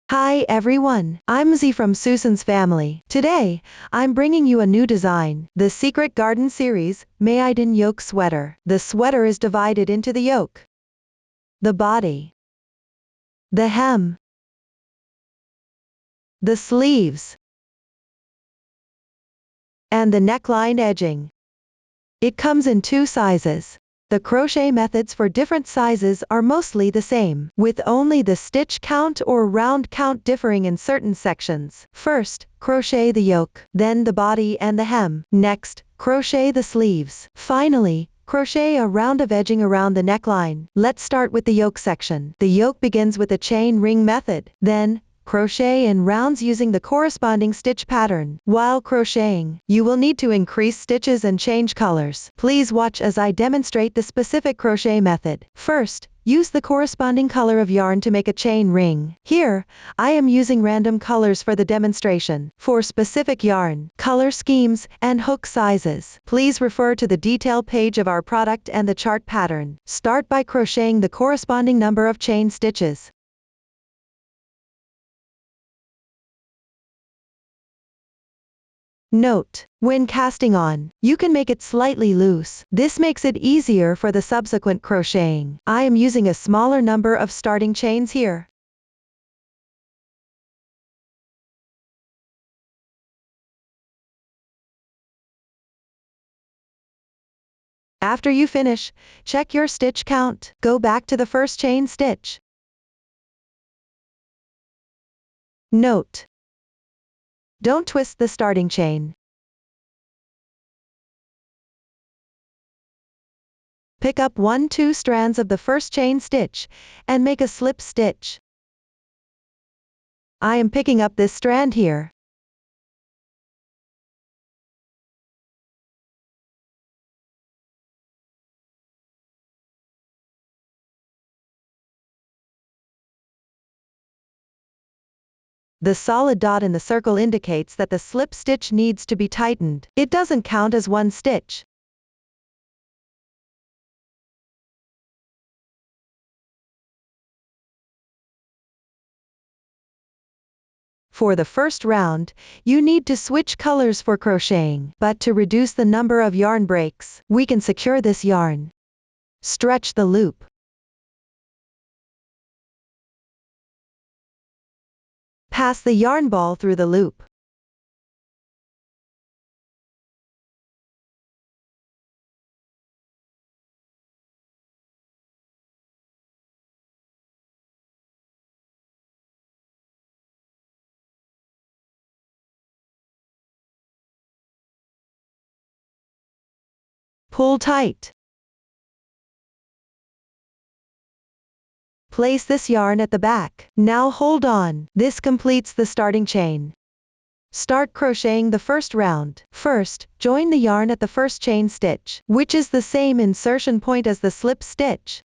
Hi everyone, I'm Z from Susan's family. Today, I'm bringing you a new design, the Secret Garden series, Meydan Yoke sweater. The sweater is divided into the yoke, the body, the hem, the sleeves, and the neckline edging. It comes in two sizes. The crochet methods for different sizes are mostly the same, with only the stitch count or round count differing in certain sections. First, crochet the yoke, then the body and the hem. Next, crochet the sleeves. Finally, crochet a round of edging around the neckline. Let's start with the yoke section. The yoke begins with a chain ring method. Then, crochet in rounds using the corresponding stitch pattern. While crocheting, you will need to increase stitches and change colors. Please watch as I demonstrate the specific crochet method. First, use the corresponding color of yarn to make a chain ring. Here, I am using random colors for the demonstration. For specific yarn, color schemes, and hook sizes, please refer to the detail page of our product and the chart pattern. Start by crocheting the corresponding number of chain stitches. Note: when casting on, you can make it slightly loose. This makes it easier for the subsequent crocheting. I am using a smaller number of starting chains here. After you finish, check your stitch count. Go back to the first chain stitch. Note: don't twist the starting chain. Pick up 1-2 strands of the first chain stitch, and make a slip stitch. I am picking up this strand here. The solid dot in the circle indicates that the slip stitch needs to be tightened. It doesn't count as one stitch. For the first round, you need to switch colors for crocheting, but to reduce the number of yarn breaks, we can secure this yarn. Stretch the loop. Pass the yarn ball through the loop. Pull tight. Place this yarn at the back. Now hold on. This completes the starting chain. Start crocheting the first round. First, join the yarn at the first chain stitch, which is the same insertion point as the slip stitch.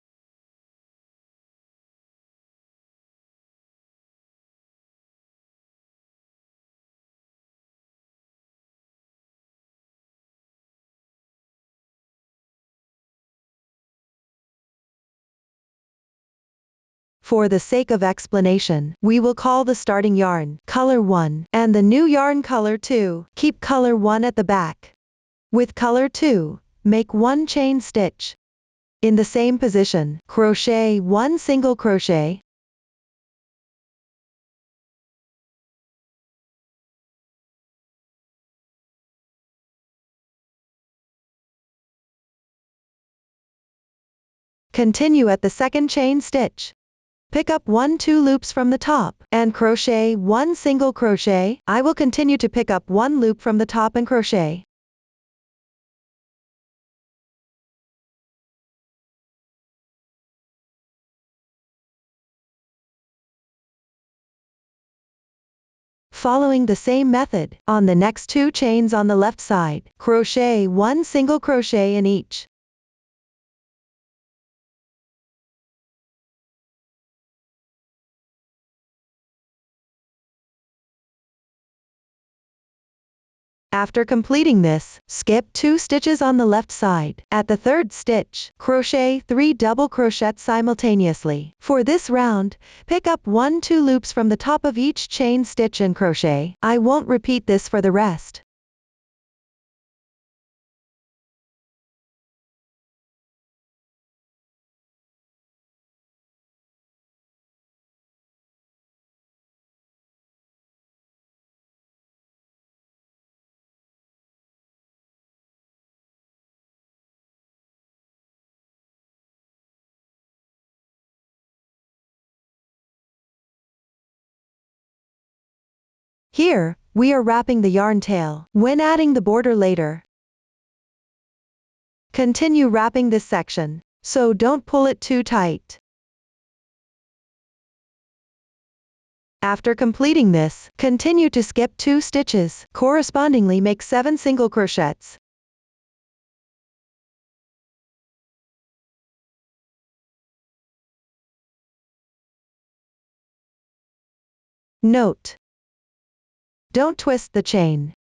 For the sake of explanation, we will call the starting yarn color 1 and the new yarn color 2. Keep color 1 at the back. With color 2, make 1 chain stitch. In the same position, crochet 1 single crochet. Continue at the second chain stitch. Pick up 1-2 loops from the top, and crochet 1 single crochet. I will continue to pick up 1 loop from the top and crochet. Following the same method, on the next 2 chains on the left side, crochet 1 single crochet in each. After completing this, skip 2 stitches on the left side. At the 3rd stitch, crochet 3 double crochets simultaneously. For this round, pick up 1-2 loops from the top of each chain stitch and crochet. I won't repeat this for the rest. Here, we are wrapping the yarn tail. When adding the border later, continue wrapping this section, so don't pull it too tight. After completing this, continue to skip 2 stitches, correspondingly make 7 single crochets. Note: don't twist the chain.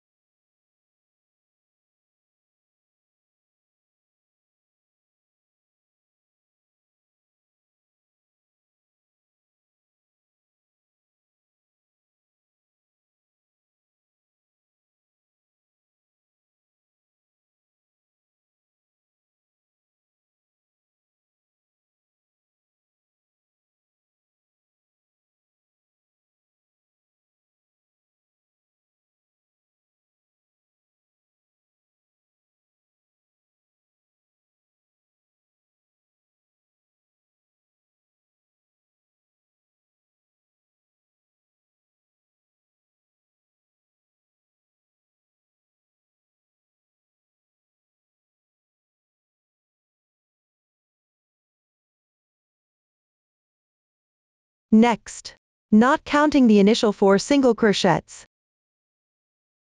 Next, not counting the initial 4 single crochets,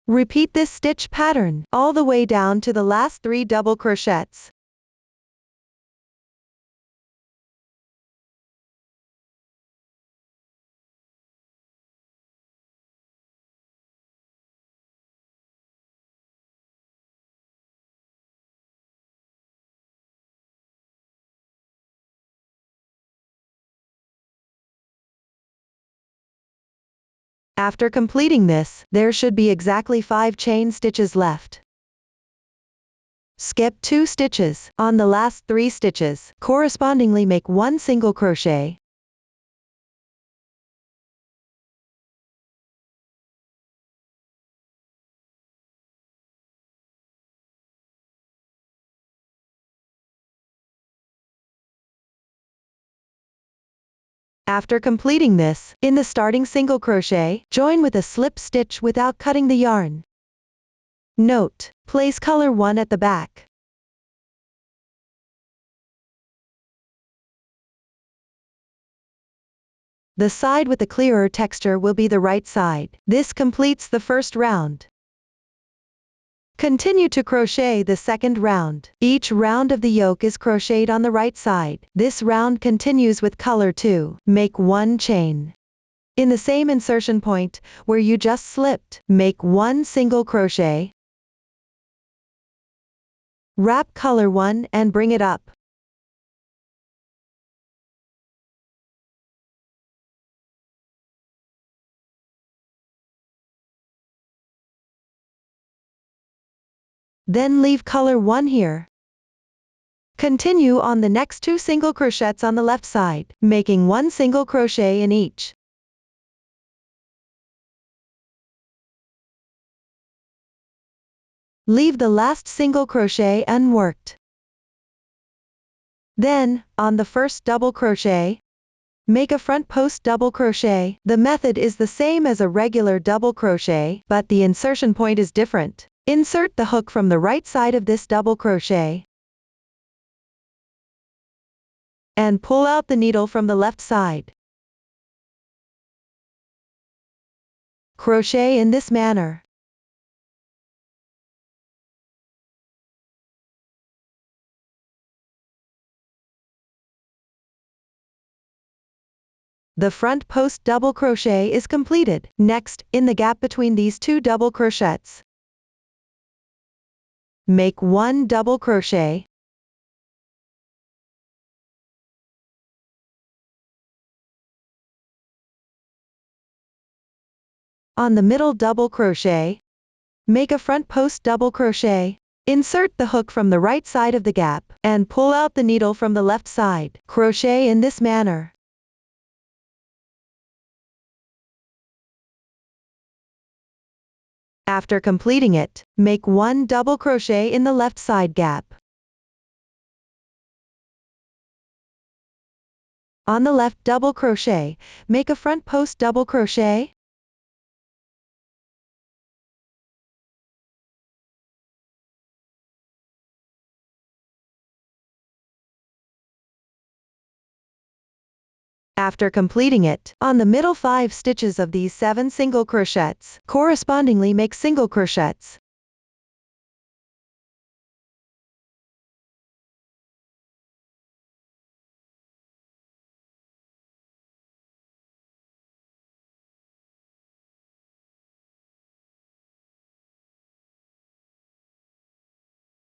repeat this stitch pattern all the way down to the last 3 double crochets. After completing this, there should be exactly 5 chain stitches left. Skip 2 stitches on the last 3 stitches, correspondingly make 1 single crochet. After completing this, in the starting single crochet, join with a slip stitch without cutting the yarn. Note: place color 1 at the back. The side with the clearer texture will be the right side. This completes the first round. Continue to crochet the second round. Each round of the yoke is crocheted on the right side. This round continues with color 2. Make 1 chain. In the same insertion point, where you just slipped, make 1 single crochet. Wrap color 1 and bring it up. Then leave color 1 here. Continue on the next 2 single crochets on the left side, making 1 single crochet in each. Leave the last single crochet unworked. Then, on the first double crochet, make a front post double crochet. The method is the same as a regular double crochet, but the insertion point is different. Insert the hook from the right side of this double crochet and pull out the needle from the left side. Crochet in this manner. The front post double crochet is completed. Next, in the gap between these 2 double crochets, make 1 double crochet. On the middle double crochet, make a front post double crochet. Insert the hook from the right side of the gap, and pull out the needle from the left side. Crochet in this manner. After completing it, make 1 double crochet in the left side gap. On the left double crochet, make a front post double crochet. After completing it, on the middle 5 stitches of these 7 single crochets, correspondingly make single crochets.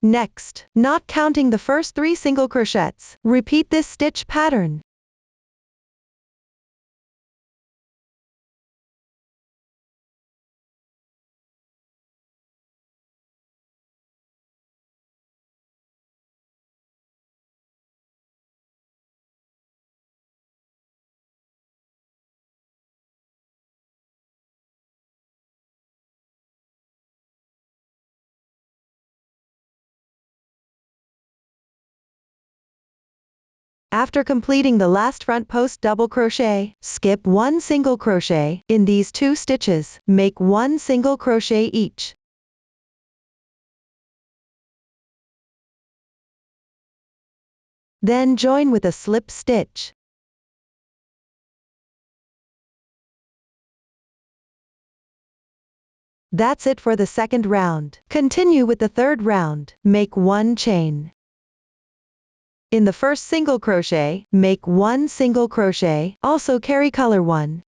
Next, not counting the first 3 single crochets, repeat this stitch pattern. After completing the last front post double crochet, skip 1 single crochet in these 2 stitches, make 1 single crochet each. Then join with a slip stitch. That's it for the second round. Continue with the third round. Make 1 chain. In the first single crochet, make 1 single crochet, also carry color 1.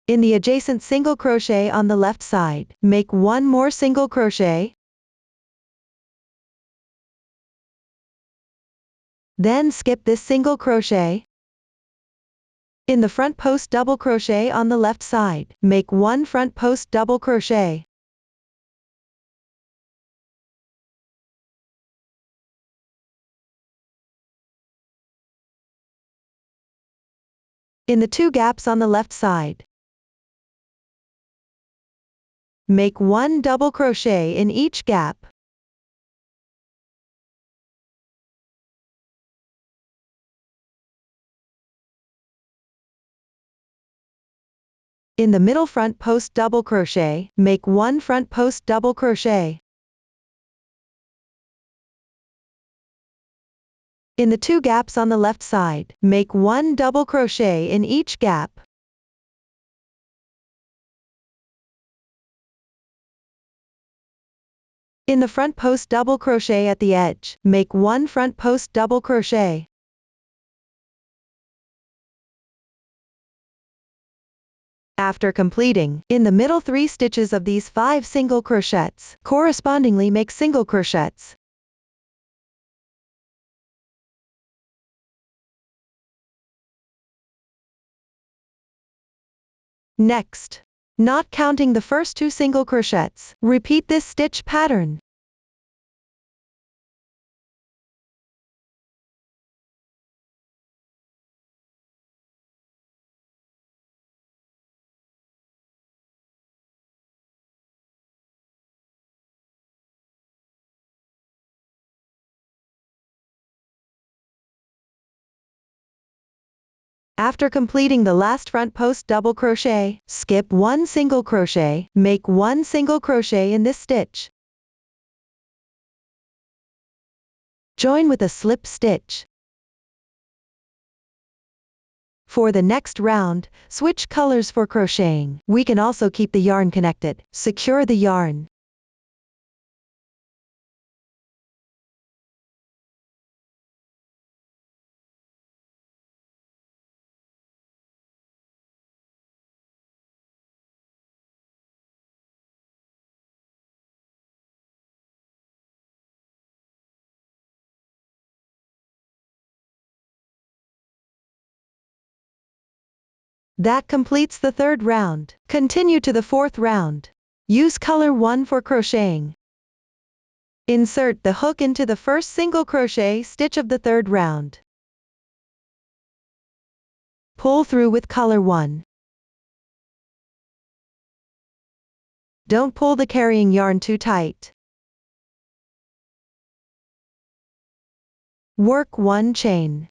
In the adjacent single crochet on the left side, make 1 more single crochet. Then skip this single crochet. In the front post double crochet on the left side, make 1 front post double crochet. In the 2 gaps on the left side, make 1 double crochet in each gap. In the middle front post double crochet, make 1 front post double crochet. In the 2 gaps on the left side, make 1 double crochet in each gap. In the front post double crochet at the edge, make 1 front post double crochet. After completing, in the middle 3 stitches of these 5 single crochets, correspondingly make single crochets. Next, not counting the first 2 single crochets, repeat this stitch pattern. After completing the last front post double crochet, skip 1 single crochet, make 1 single crochet in this stitch. Join with a slip stitch. For the next round, switch colors for crocheting. We can also keep the yarn connected. Secure the yarn. That completes the third round. Continue to the fourth round. Use color 1 for crocheting. Insert the hook into the first single crochet stitch of the third round. Pull through with color 1. Don't pull the carrying yarn too tight. Work 1 chain.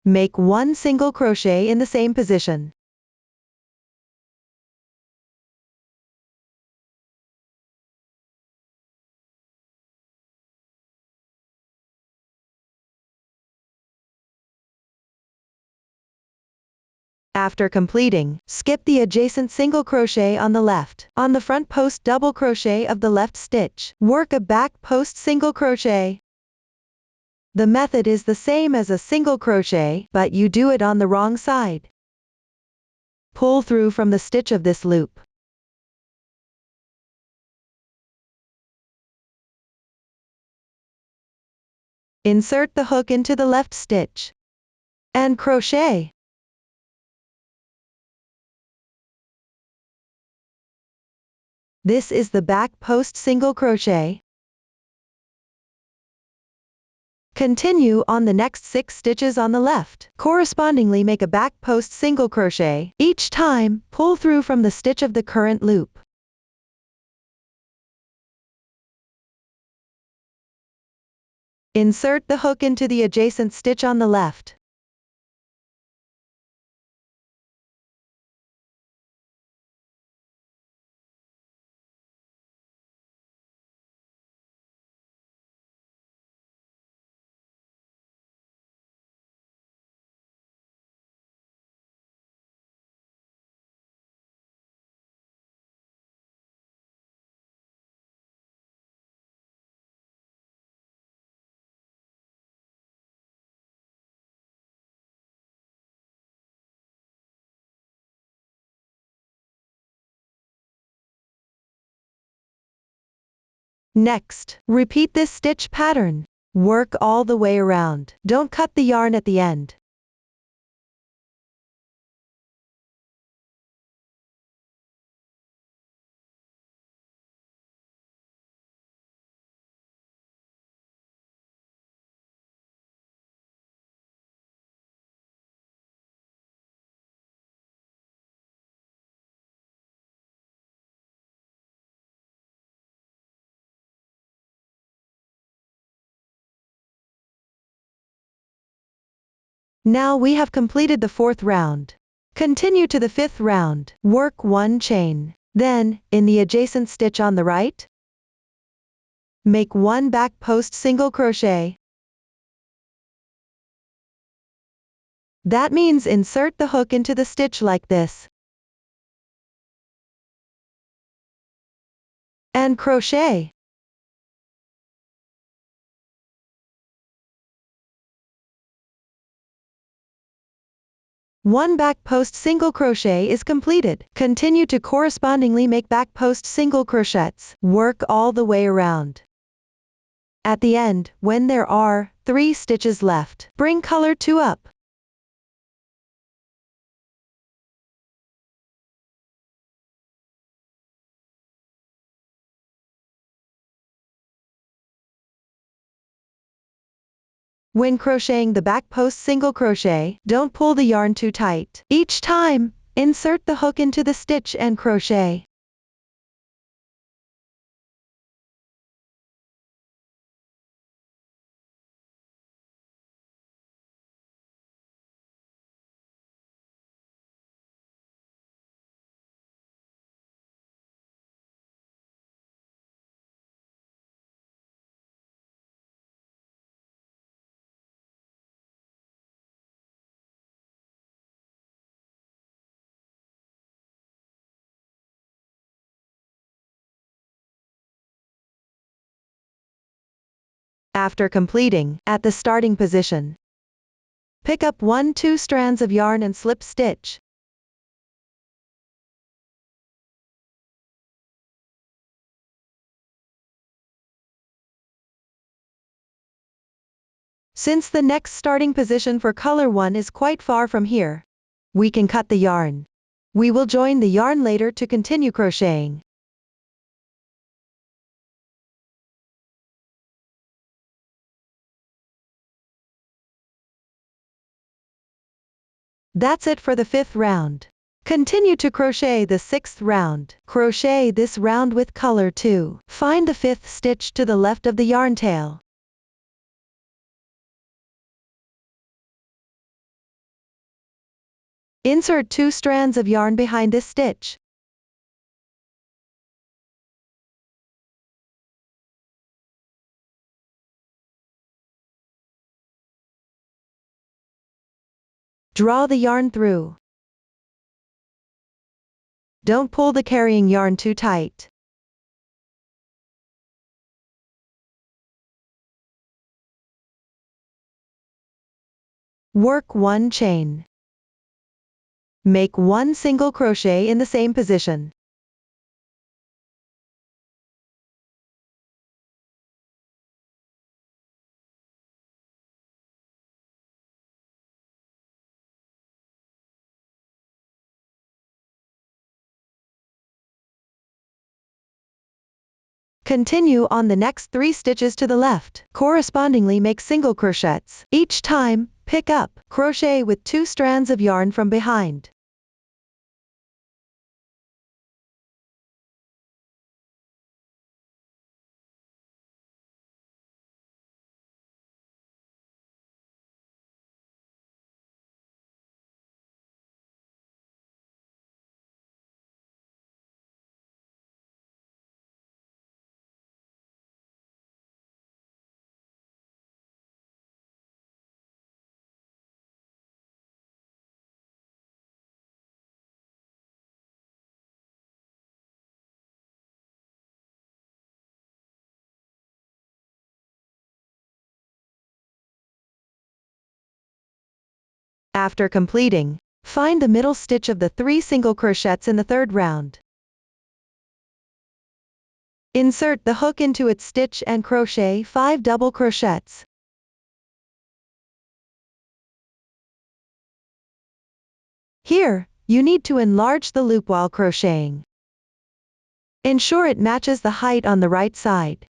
Make 1 single crochet in the same position. After completing, skip the adjacent single crochet on the left. On the front post double crochet of the left stitch, work a back post single crochet. The method is the same as a single crochet, but you do it on the wrong side. Pull through from the stitch of this loop. Insert the hook into the left stitch and crochet. This is the back post single crochet. Continue on the next 6 stitches on the left. Correspondingly make a back post single crochet. Each time, pull through from the stitch of the current loop. Insert the hook into the adjacent stitch on the left. Next, repeat this stitch pattern. Work all the way around. Don't cut the yarn at the end. Now we have completed the fourth round. Continue to the fifth round. Work 1 chain. Then, in the adjacent stitch on the right, make 1 back post single crochet. That means insert the hook into the stitch like this and crochet. One back post single crochet is completed. Continue to correspondingly make back post single crochets. Work all the way around. At the end, when there are 3 stitches left, bring color 2 up. When crocheting the back post single crochet, don't pull the yarn too tight. Each time, insert the hook into the stitch and crochet. After completing, at the starting position, pick up 1-2 strands of yarn and slip stitch. Since the next starting position for color 1 is quite far from here, we can cut the yarn. We will join the yarn later to continue crocheting. That's it for the 5th round. Continue to crochet the 6th round. Crochet this round with color too. Find the 5th stitch to the left of the yarn tail. Insert 2 strands of yarn behind this stitch. Draw the yarn through. Don't pull the carrying yarn too tight. Work 1 chain. Make 1 single crochet in the same position. Continue on the next 3 stitches to the left. Correspondingly make single crochets. Each time, pick up, crochet with 2 strands of yarn from behind. After completing, find the middle stitch of the 3 single crochets in the 3rd round. Insert the hook into its stitch and crochet 5 double crochets. Here, you need to enlarge the loop while crocheting. Ensure it matches the height on the right side.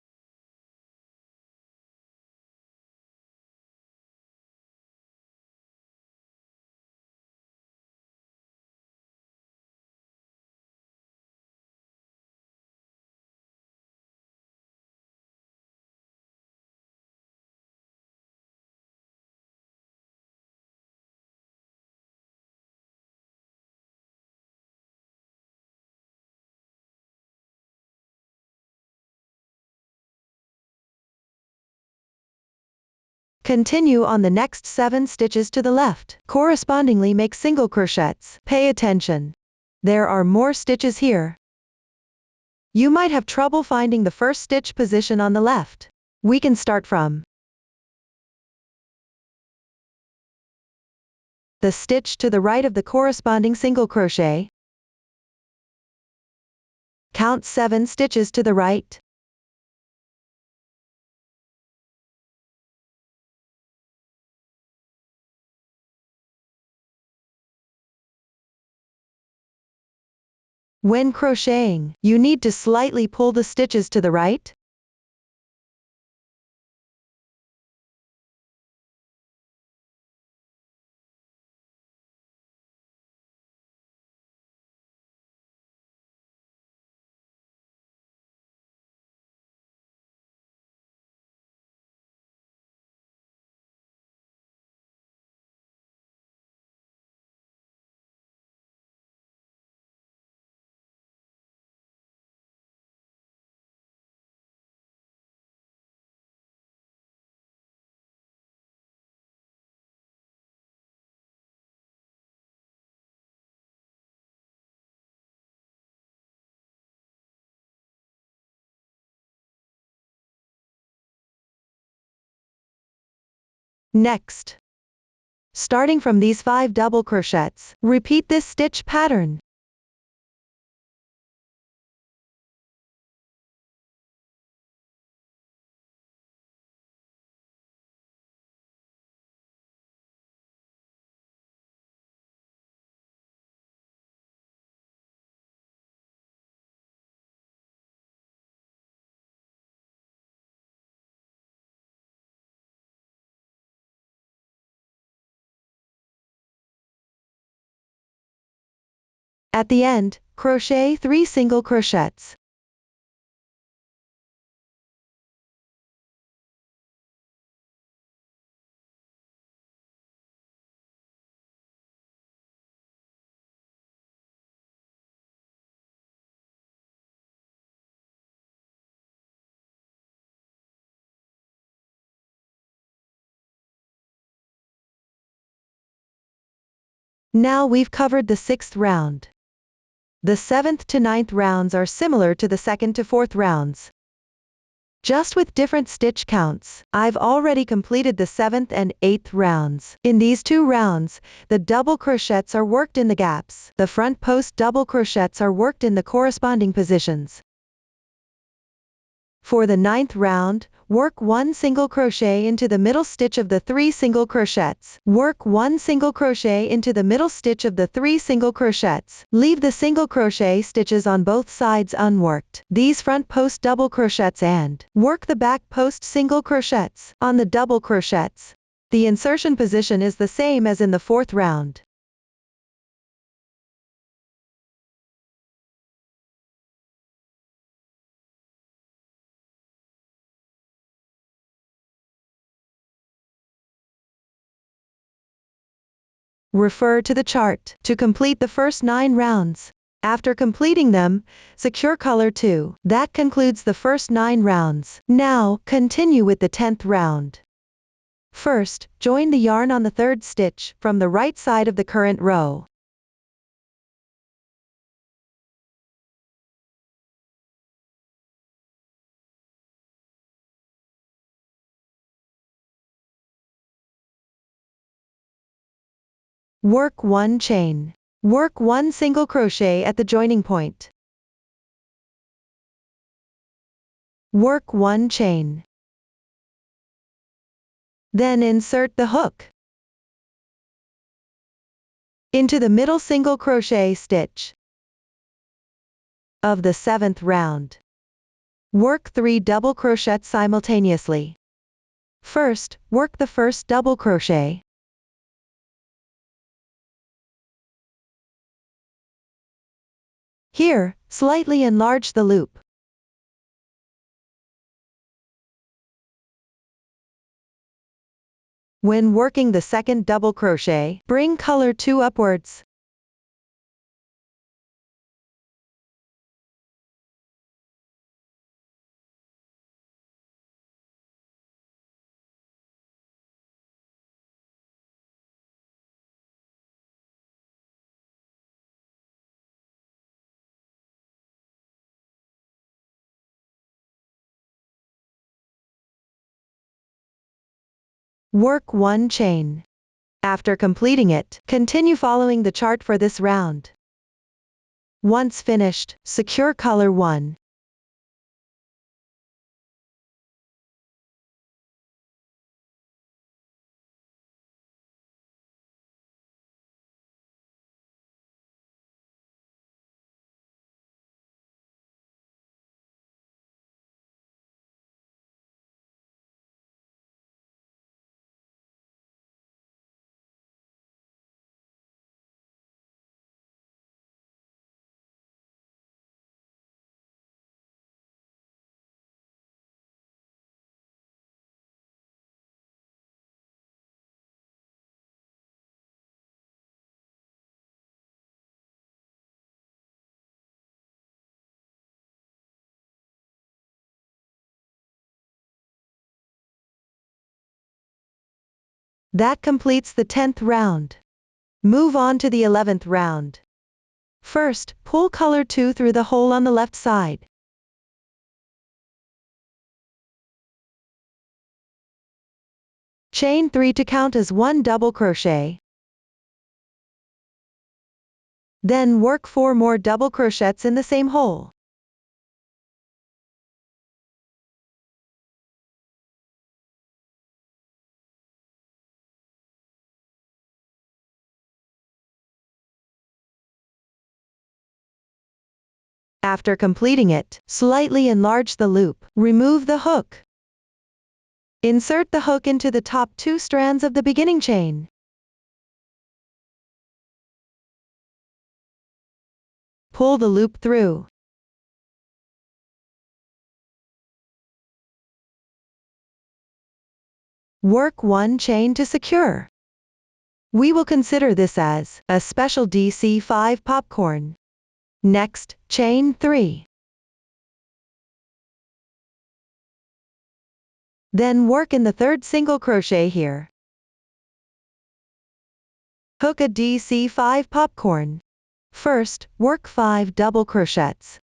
Continue on the next 7 stitches to the left. Correspondingly make single crochets. Pay attention. There are more stitches here. You might have trouble finding the first stitch position on the left. We can start from the stitch to the right of the corresponding single crochet. Count 7 stitches to the right. When crocheting, you need to slightly pull the stitches to the right. Next, starting from these 5 double crochets, repeat this stitch pattern. At the end, crochet 3 single crochets. Now we've covered the 6th round. The 7th to 9th rounds are similar to the 2nd to 4th rounds, just with different stitch counts. I've already completed the 7th and 8th rounds. In these 2 rounds, the double crochets are worked in the gaps. The front post double crochets are worked in the corresponding positions. For the 9th round, work 1 single crochet into the middle stitch of the 3 single crochets. Work 1 single crochet into the middle stitch of the 3 single crochets. Leave the single crochet stitches on both sides unworked. These front post double crochets and work the back post single crochets on the double crochets. The insertion position is the same as in the 4th round. Refer to the chart to complete the first 9 rounds. After completing them, secure color 2. That concludes the first 9 rounds. Now, continue with the 10th round. First, join the yarn on the 3rd stitch from the right side of the current row. Work 1 chain. Work 1 single crochet at the joining point. Work 1 chain. Then insert the hook into the middle single crochet stitch of the 7th round. Work 3 double crochets simultaneously. First, work the first double crochet. Here, slightly enlarge the loop. When working the second double crochet, bring color 2 upwards. Work 1 chain. After completing it, continue following the chart for this round. Once finished, secure color 1. That completes the 10th round. Move on to the 11th round. First, pull color 2 through the hole on the left side. Chain 3 to count as 1 double crochet. Then work 4 more double crochets in the same hole. After completing it, slightly enlarge the loop. Remove the hook. Insert the hook into the top 2 strands of the beginning chain. pull the loop through. Work 1 chain to secure. We will consider this as a special DC5 popcorn. Next, chain 3. Then work in the third single crochet here. Hook a DC5 popcorn. First, work 5 double crochets.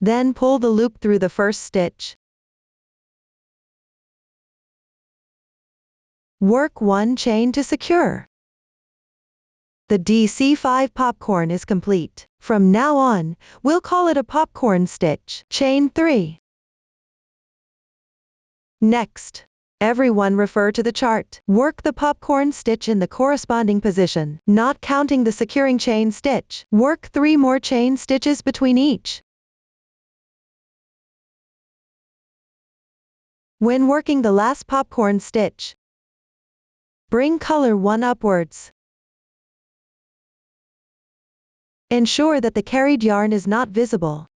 Then pull the loop through the first stitch. Work 1 chain to secure. The DC5 popcorn is complete. From now on, we'll call it a popcorn stitch. Chain 3. Next, everyone refer to the chart. Work the popcorn stitch in the corresponding position, not counting the securing chain stitch. Work 3 more chain stitches between each. When working the last popcorn stitch, bring color 1 upwards. Ensure that the carried yarn is not visible.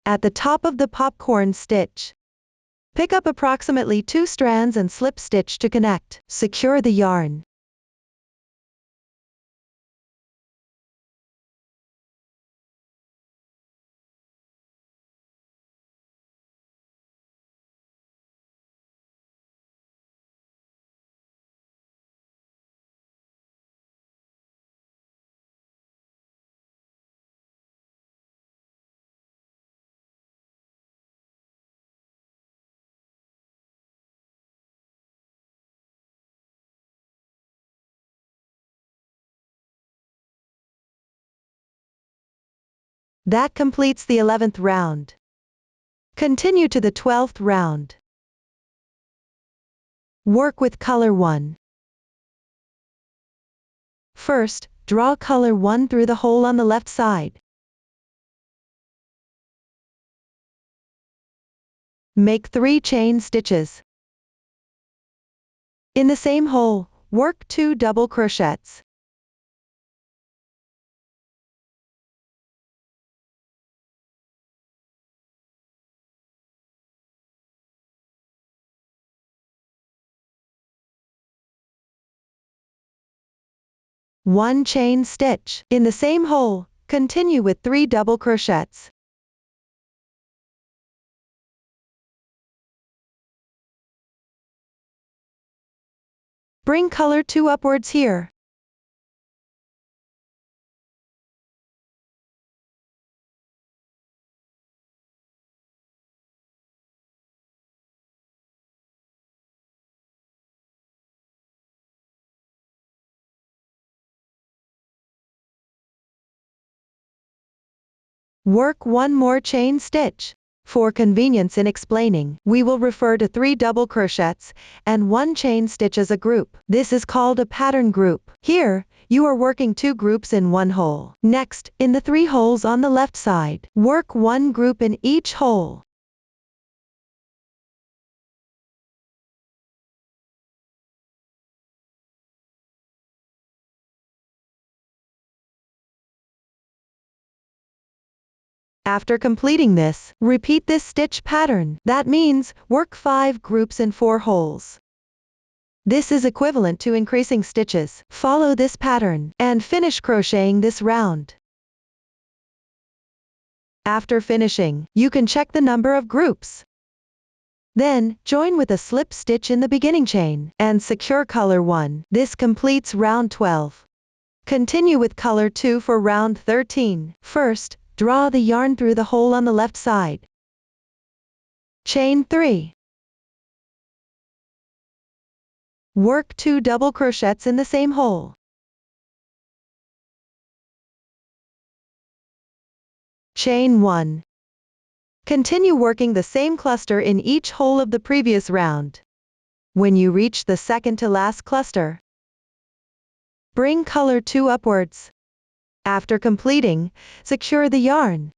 At the top of the popcorn stitch, pick up approximately 2 strands and slip stitch to connect. Secure the yarn. That completes the 11th round. Continue to the 12th round. Work with color 1. First, draw color 1 through the hole on the left side. Make 3 chain stitches. In the same hole, work 2 double crochets. One chain stitch. In the same hole, continue with 3 double crochets. Bring color 2 upwards here. Work 1 more chain stitch. For convenience in explaining, we will refer to 3 double crochets and 1 chain stitch as a group. This is called a pattern group. Here, you are working 2 groups in 1 hole. Next, in the 3 holes on the left side, work 1 group in each hole. After completing this, repeat this stitch pattern. That means, work 5 groups in 4 holes. This is equivalent to increasing stitches. Follow this pattern, and finish crocheting this round. After finishing, you can check the number of groups. Then, join with a slip stitch in the beginning chain, and secure color 1. This completes round 12. Continue with color 2 for round 13. First, draw the yarn through the hole on the left side. Chain 3. Work 2 double crochets in the same hole. Chain 1. Continue working the same cluster in each hole of the previous round. When you reach the second to last cluster, bring color 2 upwards. After completing, secure the yarn.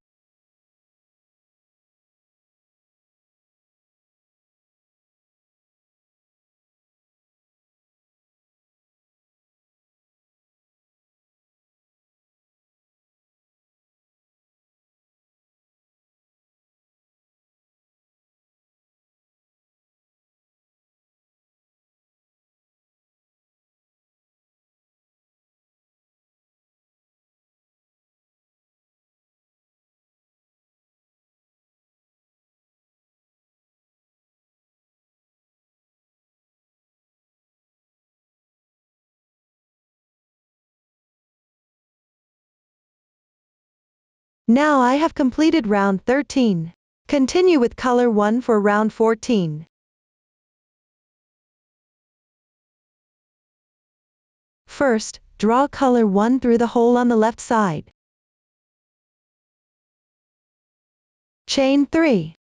Now I have completed round 13. Continue with color 1 for round 14. First, draw color 1 through the hole on the left side. Chain 3.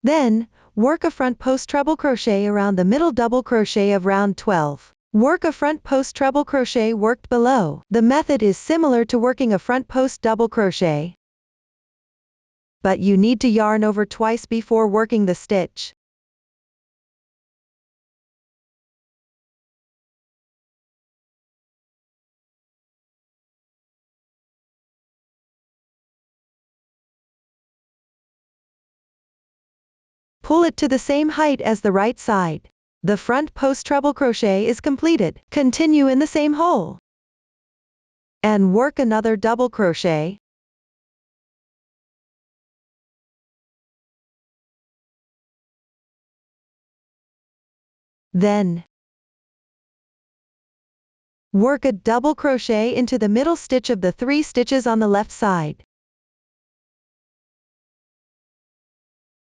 Then, work a front post treble crochet around the middle double crochet of round 12. Work a front post treble crochet worked below. The method is similar to working a front post double crochet, but you need to yarn over twice before working the stitch. Pull it to the same height as the right side. The front post treble crochet is completed. Continue in the same hole and work another double crochet. Then, work a double crochet into the middle stitch of the 3 stitches on the left side.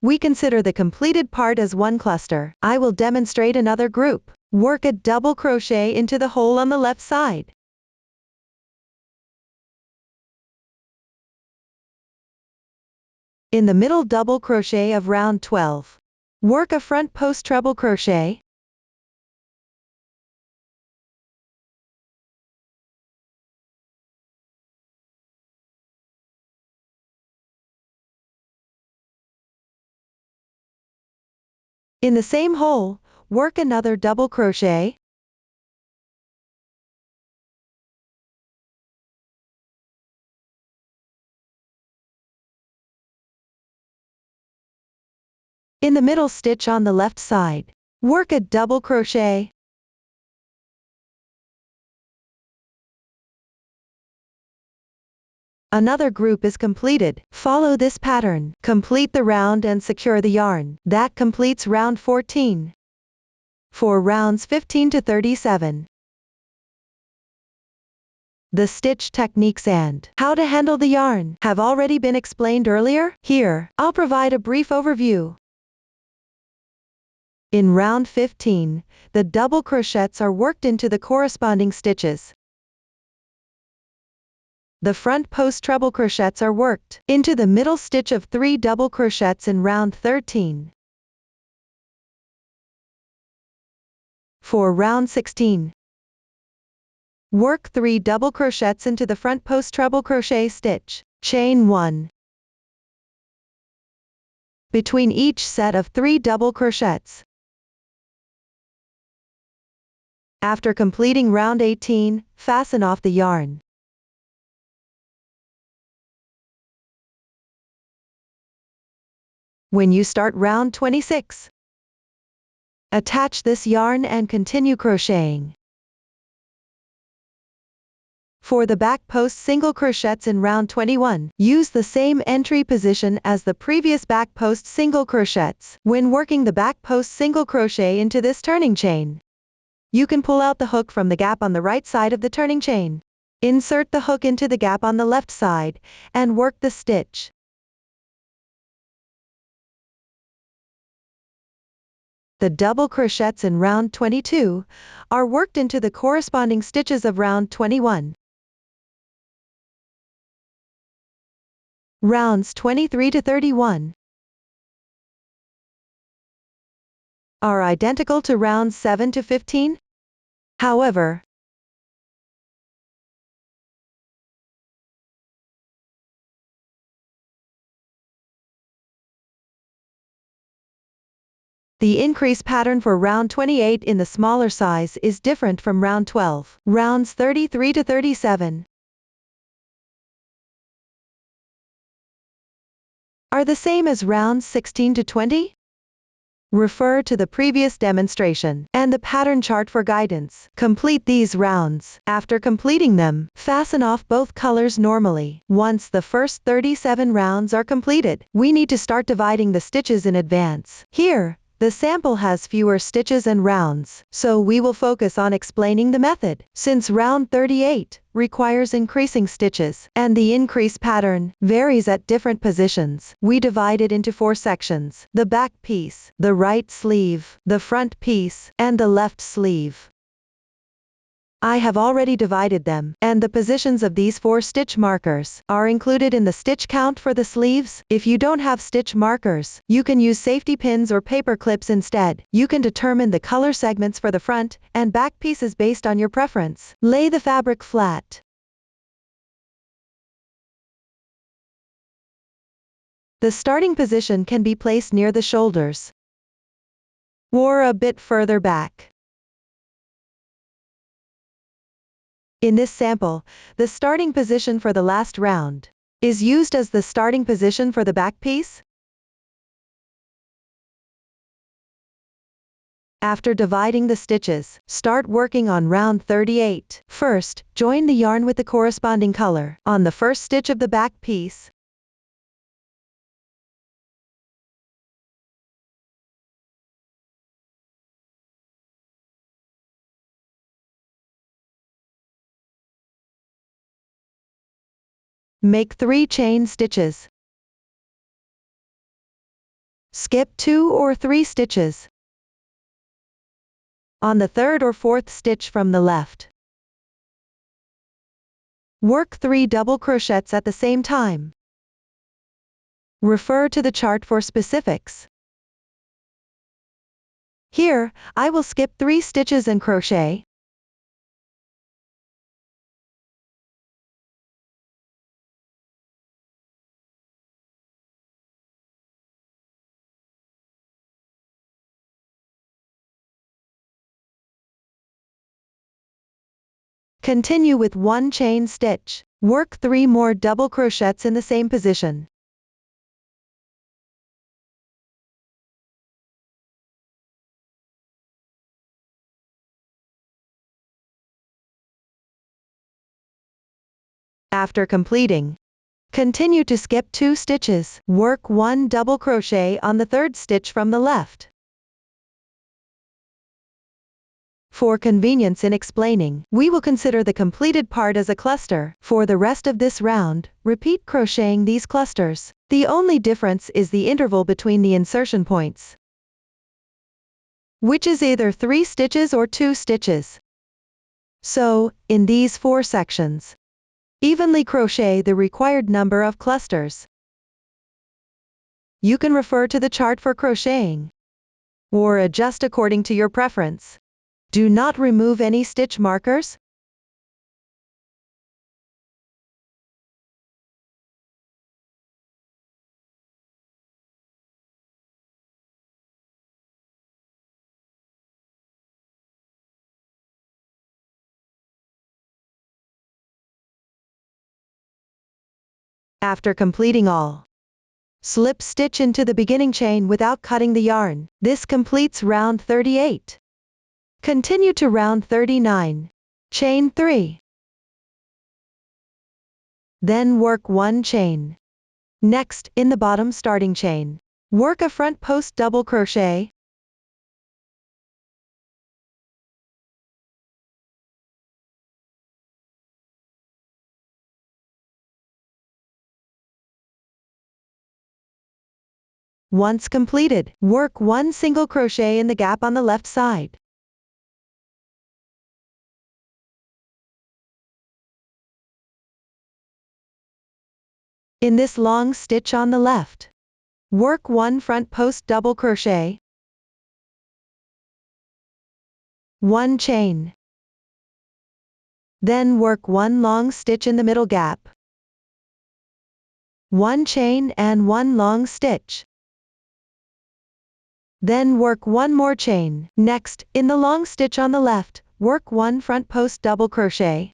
We consider the completed part as one cluster. I will demonstrate another group. Work a double crochet into the hole on the left side. In the middle double crochet of round 12, work a front post treble crochet. In the same hole, work another double crochet. In the middle stitch on the left side, work a double crochet. Another group is completed. Follow this pattern. Complete the round and secure the yarn. That completes round 14. For rounds 15 to 37, the stitch techniques and how to handle the yarn have already been explained earlier. Here, I'll provide a brief overview. In round 15, the double crochets are worked into the corresponding stitches. The front post treble crochets are worked into the middle stitch of 3 double crochets in round 13. For round 16, work 3 double crochets into the front post treble crochet stitch. Chain 1 between each set of 3 double crochets. After completing round 18, fasten off the yarn. When you start round 26, attach this yarn and continue crocheting. For the back post single crochets in round 21, use the same entry position as the previous back post single crochets. When working the back post single crochet into this turning chain, you can pull out the hook from the gap on the right side of the turning chain. Insert the hook into the gap on the left side, and work the stitch. The double crochets in round 22 are worked into the corresponding stitches of round 21. Rounds 23 to 31 are identical to rounds 7 to 15. However, the increase pattern for round 28 in the smaller size is different from round 12. Rounds 33 to 37 are the same as rounds 16 to 20. Refer to the previous demonstration and the pattern chart for guidance. Complete these rounds. After completing them, fasten off both colors normally. Once the first 37 rounds are completed, we need to start dividing the stitches in advance. Here, the sample has fewer stitches and rounds, so we will focus on explaining the method. Since round 38 requires increasing stitches, and the increase pattern varies at different positions, we divide it into 4 sections: the back piece, the right sleeve, the front piece, and the left sleeve. I have already divided them, and the positions of these 4 stitch markers are included in the stitch count for the sleeves. If you don't have stitch markers, you can use safety pins or paper clips instead. You can determine the color segments for the front and back pieces based on your preference. Lay the fabric flat. The starting position can be placed near the shoulders or a bit further back. In this sample, the starting position for the last round is used as the starting position for the back piece. After dividing the stitches, start working on round 38. First, join the yarn with the corresponding color on the first stitch of the back piece. Make 3 chain stitches. Skip 2 or 3 stitches on the 3rd or 4th stitch from the left. Work 3 double crochets at the same time. Refer to the chart for specifics. Here, I will skip 3 stitches and crochet. Continue with 1 chain stitch. Work 3 more double crochets in the same position. After completing, continue to skip 2 stitches. Work 1 double crochet on the 3rd stitch from the left. For convenience in explaining, we will consider the completed part as a cluster. For the rest of this round, repeat crocheting these clusters. The only difference is the interval between the insertion points, which is either 3 stitches or 2 stitches. So, in these 4 sections, evenly crochet the required number of clusters. You can refer to the chart for crocheting, or adjust according to your preference. Do not remove any stitch markers. After completing all, slip stitch into the beginning chain without cutting the yarn. This completes round 38. Continue to round 39. Chain 3. then work 1 chain. Next, in the bottom starting chain, work a front post double crochet. Once completed, work 1 single crochet in the gap on the left side. In this long stitch on the left, work 1 front post double crochet, 1 chain. Then work 1 long stitch in the middle gap, 1 chain and 1 long stitch. Then work 1 more chain. Next, in the long stitch on the left, work 1 front post double crochet.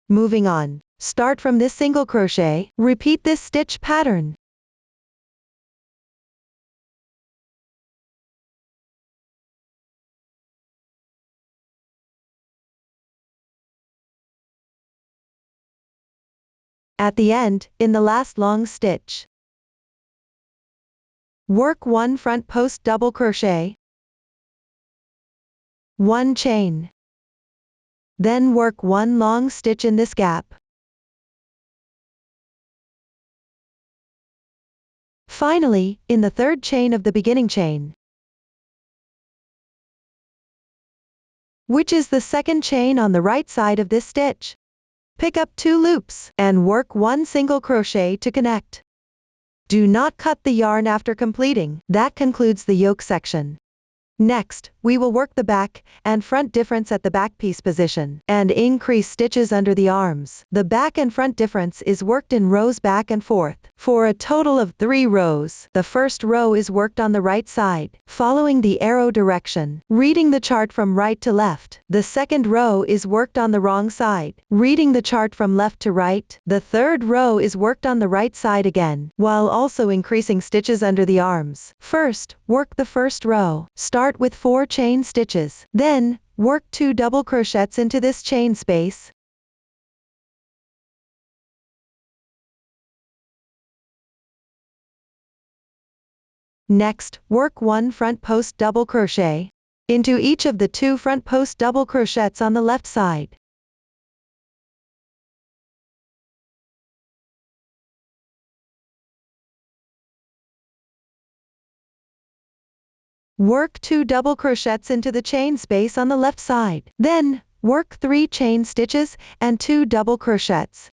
Moving on, start from this single crochet, repeat this stitch pattern. At the end, in the last long stitch, work 1 front post double crochet, 1 chain. Then work 1 long stitch in this gap. Finally, in the third chain of the beginning chain, which is the second chain on the right side of this stitch, pick up 2 loops and work 1 single crochet to connect. Do not cut the yarn after completing. That concludes the yoke section. Next, we will work the back and front difference at the back piece position and increase stitches under the arms. The back and front difference is worked in rows back and forth for a total of 3 rows. The first row is worked on the right side, following the arrow direction, reading the chart from right to left. The second row is worked on the wrong side, reading the chart from left to right. The third row is worked on the right side again, while also increasing stitches under the arms. First, work the first row. Start with 4 chain stitches. Then, work 2 double crochets into this chain space. Next, work 1 front post double crochet into each of the 2 front post double crochets on the left side. Work 2 double crochets into the chain space on the left side. Then, work 3 chain stitches and 2 double crochets.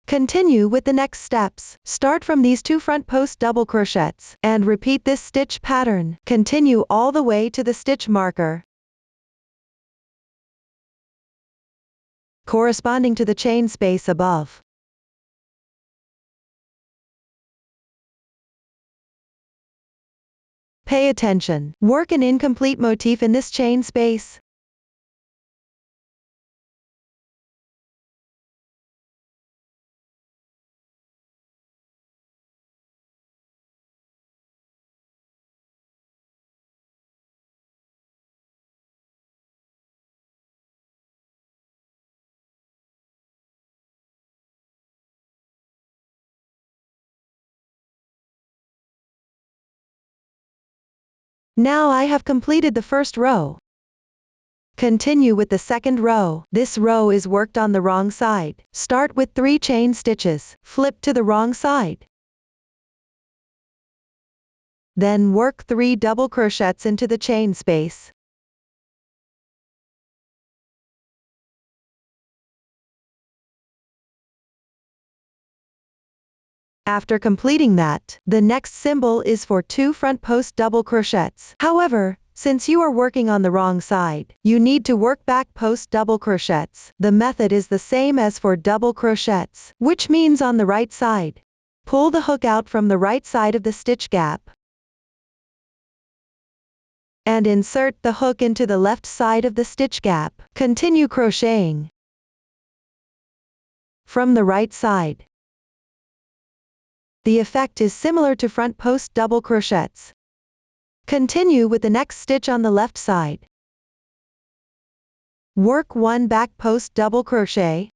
Continue with the next steps. Start from these 2 front post double crochets and repeat this stitch pattern. Continue all the way to the stitch marker corresponding to the chain space above. Pay attention. Work an incomplete motif in this chain space. Now I have completed the first row. Continue with the second row. This row is worked on the wrong side. Start with 3 chain stitches. Flip to the wrong side. Then work 3 double crochets into the chain space. After completing that, the next symbol is for 2 front post double crochets. However, since you are working on the wrong side, you need to work back post double crochets. The method is the same as for double crochets, which means on the right side. Pull the hook out from the right side of the stitch gap and insert the hook into the left side of the stitch gap. Continue crocheting from the right side. The effect is similar to front post double crochets. Continue with the next stitch on the left side. Work 1 back post double crochet.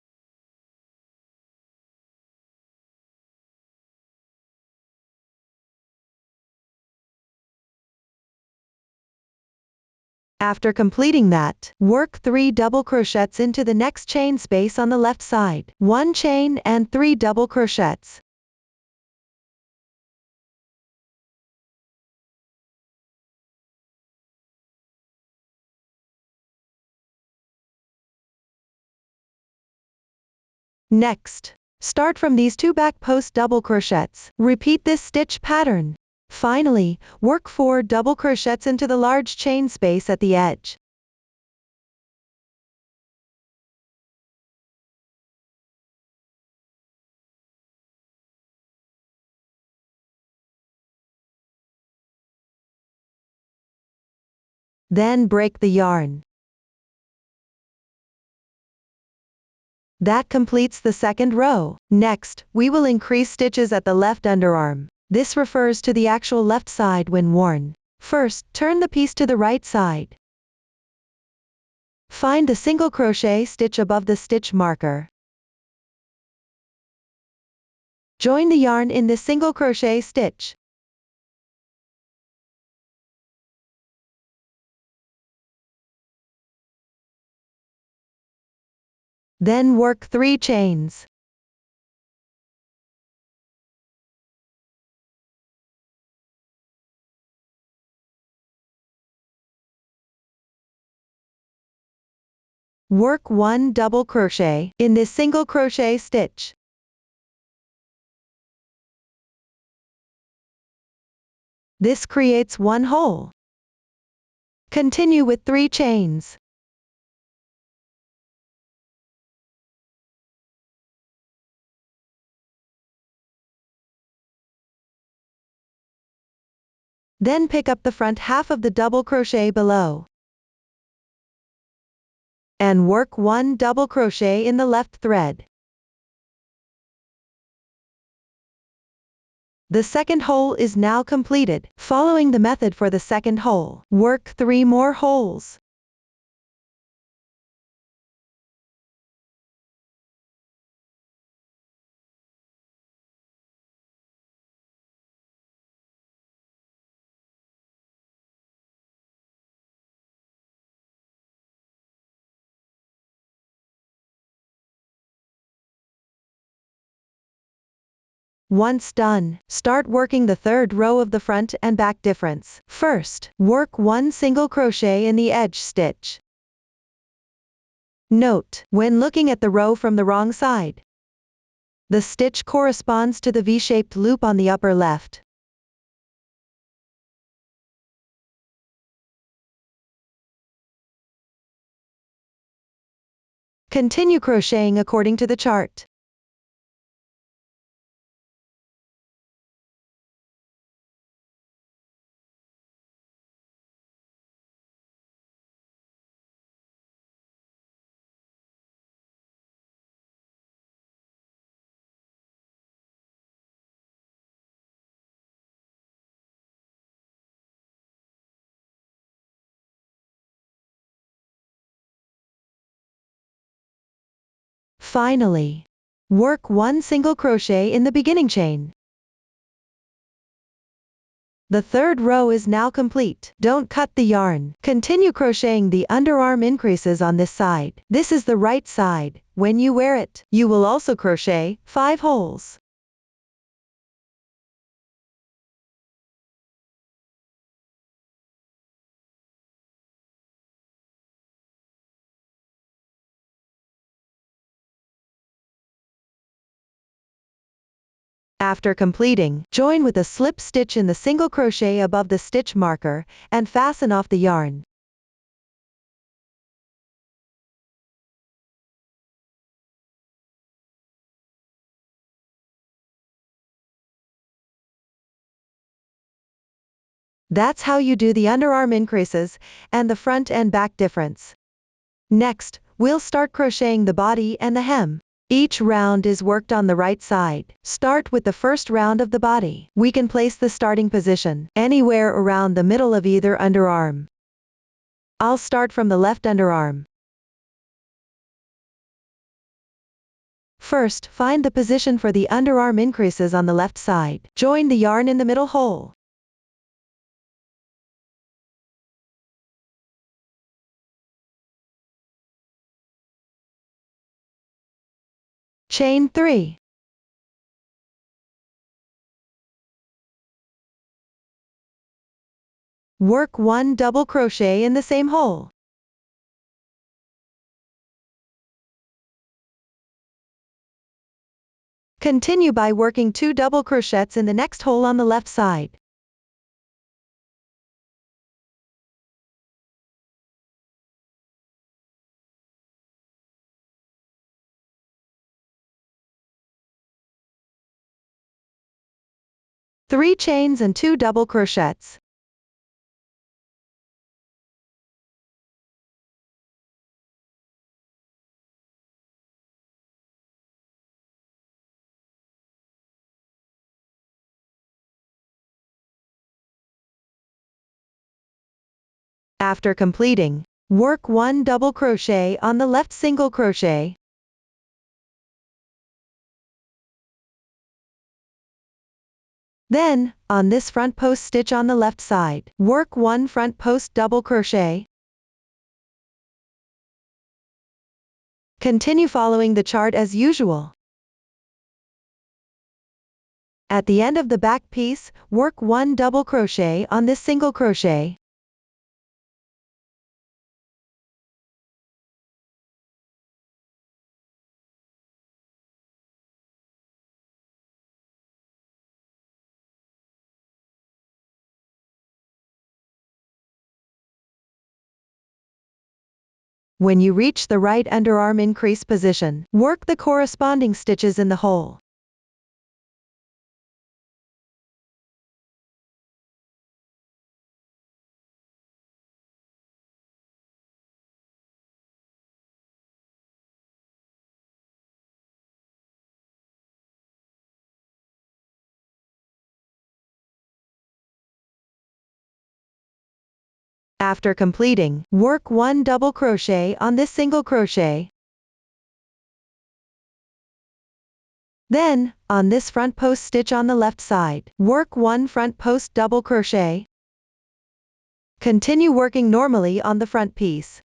After completing that, work 3 double crochets into the next chain space on the left side. 1 chain and 3 double crochets. Next, start from these 2 back post double crochets. Repeat this stitch pattern. Finally, work 4 double crochets into the large chain space at the edge. Then break the yarn. That completes the second row. Next, we will increase stitches at the left underarm. This refers to the actual left side when worn. First, turn the piece to the right side. Find the single crochet stitch above the stitch marker. Join the yarn in this single crochet stitch. Then work 3 chains. Work 1 double crochet in this single crochet stitch. This creates 1 hole. Continue with 3 chains. Then pick up the front half of the double crochet below. And work 1 double crochet in the left thread. The second hole is now completed. Following the method for the second hole, work 3 more holes. Once done, start working the third row of the front and back difference. First, work 1 single crochet in the edge stitch. Note, when looking at the row from the wrong side, the stitch corresponds to the V-shaped loop on the upper left. Continue crocheting according to the chart. Finally, work 1 single crochet in the beginning chain. The third row is now complete. Don't cut the yarn. Continue crocheting the underarm increases on this side. This is the right side. When you wear it, you will also crochet 5 holes. After completing, join with a slip stitch in the single crochet above the stitch marker, and fasten off the yarn. That's how you do the underarm increases, and the front and back difference. Next, we'll start crocheting the body and the hem. Each round is worked on the right side. Start with the first round of the body. We can place the starting position anywhere around the middle of either underarm. I'll start from the left underarm. First, find the position for the underarm increases on the left side. Join the yarn in the middle hole. Chain 3. Work 1 double crochet in the same hole. Continue by working 2 double crochets in the next hole on the left side. Three chains and 2 double crochets. After completing, work 1 double crochet on the left single crochet. Then, on this front post stitch on the left side, work 1 front post double crochet. Continue following the chart as usual. At the end of the back piece, work 1 double crochet on this single crochet. When you reach the right underarm increase position, work the corresponding stitches in the hole. After completing, work 1 double crochet on this single crochet. Then, on this front post stitch on the left side, work 1 front post double crochet. Continue working normally on the front piece.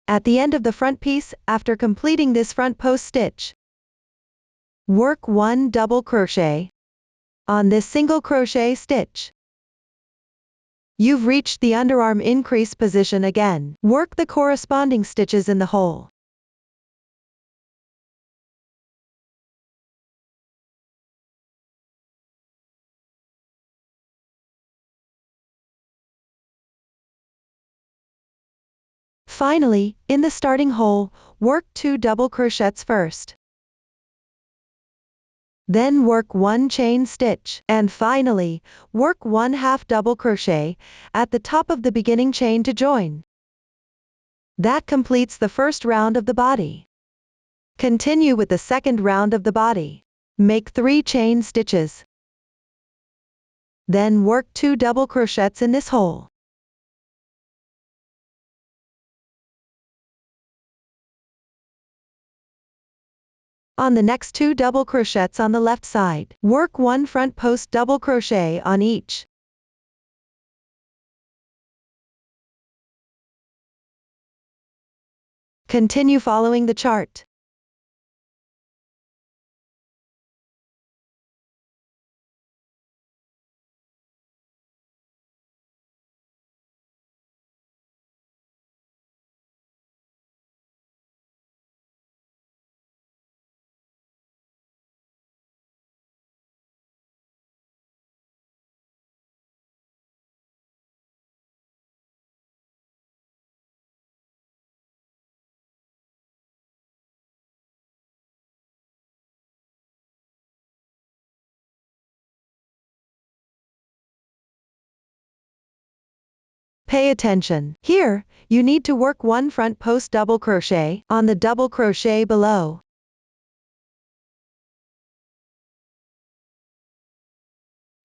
At the end of the front piece, after completing this front post stitch, work 1 double crochet on this single crochet stitch. You've reached the underarm increase position again. Work the corresponding stitches in the hole. Finally, in the starting hole, work 2 double crochets first. Then work 1 chain stitch, and finally, work 1 half double crochet at the top of the beginning chain to join. That completes the first round of the body. Continue with the second round of the body. Make 3 chain stitches. Then work 2 double crochets in this hole. On the next 2 double crochets on the left side, work 1 front post double crochet on each. Continue following the chart. Pay attention. Here, you need to work one front post double crochet on the double crochet below.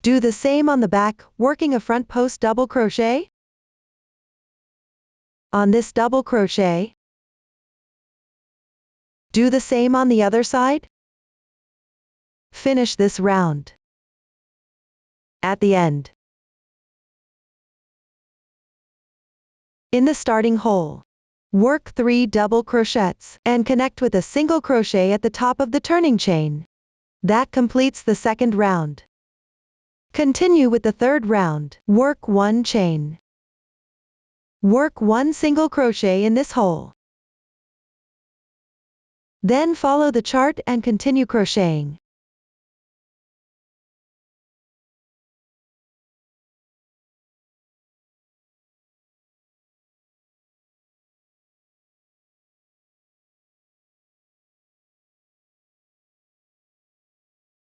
Do the same on the back, working a front post double crochet on this double crochet. Do the same on the other side. Finish this round. At the end, in the starting hole, work 3 double crochets and connect with a single crochet at the top of the turning chain. That completes the second round. Continue with the third round. Work 1 chain. Work 1 single crochet in this hole. Then follow the chart and continue crocheting.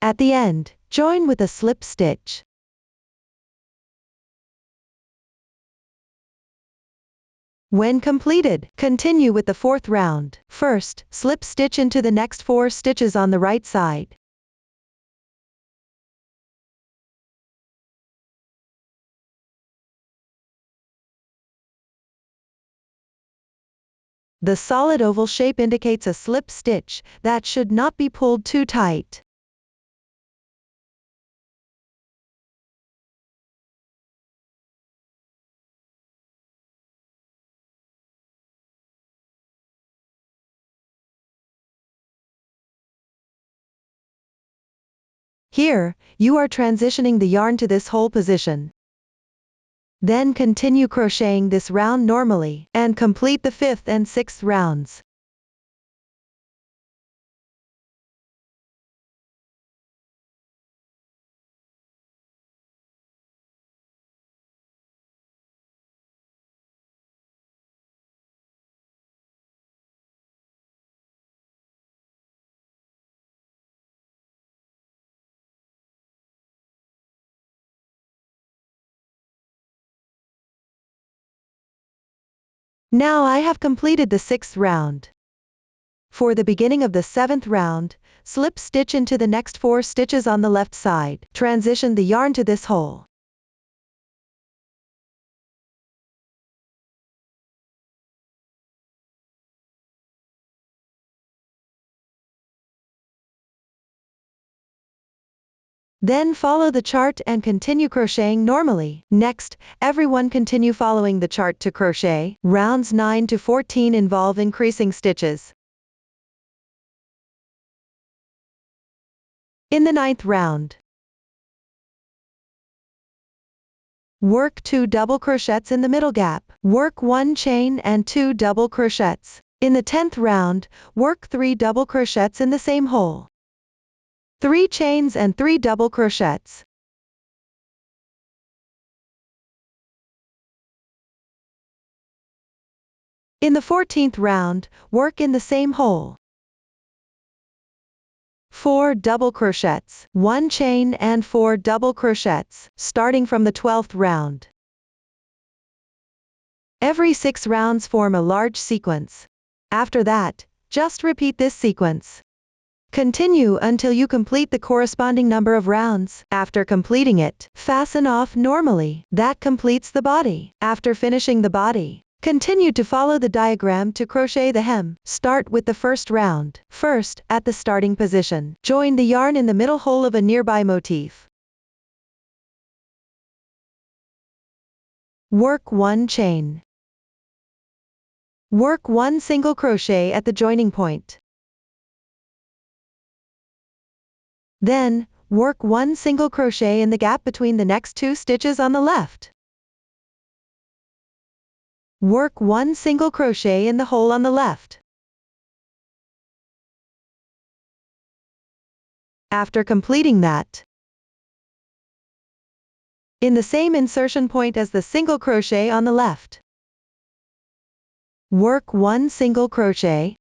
At the end, join with a slip stitch. When completed, continue with the fourth round. First, slip stitch into the next 4 stitches on the right side. The solid oval shape indicates a slip stitch that should not be pulled too tight. Here, you are transitioning the yarn to this hole position. Then continue crocheting this round normally, and complete the 5th and 6th rounds. Now I have completed the 6th round. For the beginning of the 7th round, slip stitch into the next 4 stitches on the left side. Transition the yarn to this hole. Then follow the chart and continue crocheting normally. Next, everyone continue following the chart to crochet. Rounds 9 to 14 involve increasing stitches. In the 9th round, work 2 double crochets in the middle gap. Work 1 chain and 2 double crochets. In the 10th round, work 3 double crochets in the same hole. 3 chains and 3 double crochets. In the 14th round, work in the same hole. 4 double crochets, 1 chain and 4 double crochets, starting from the 12th round. Every 6 rounds form a large sequence. After that, just repeat this sequence. Continue until you complete the corresponding number of rounds. After completing it, fasten off normally. That completes the body. After finishing the body, continue to follow the diagram to crochet the hem. Start with the first round. First, at the starting position, join the yarn in the middle hole of a nearby motif. Work 1 chain. Work 1 single crochet at the joining point. Then, work 1 single crochet in the gap between the next 2 stitches on the left. Work 1 single crochet in the hole on the left. After completing that, in the same insertion point as the single crochet on the left, work 1 single crochet,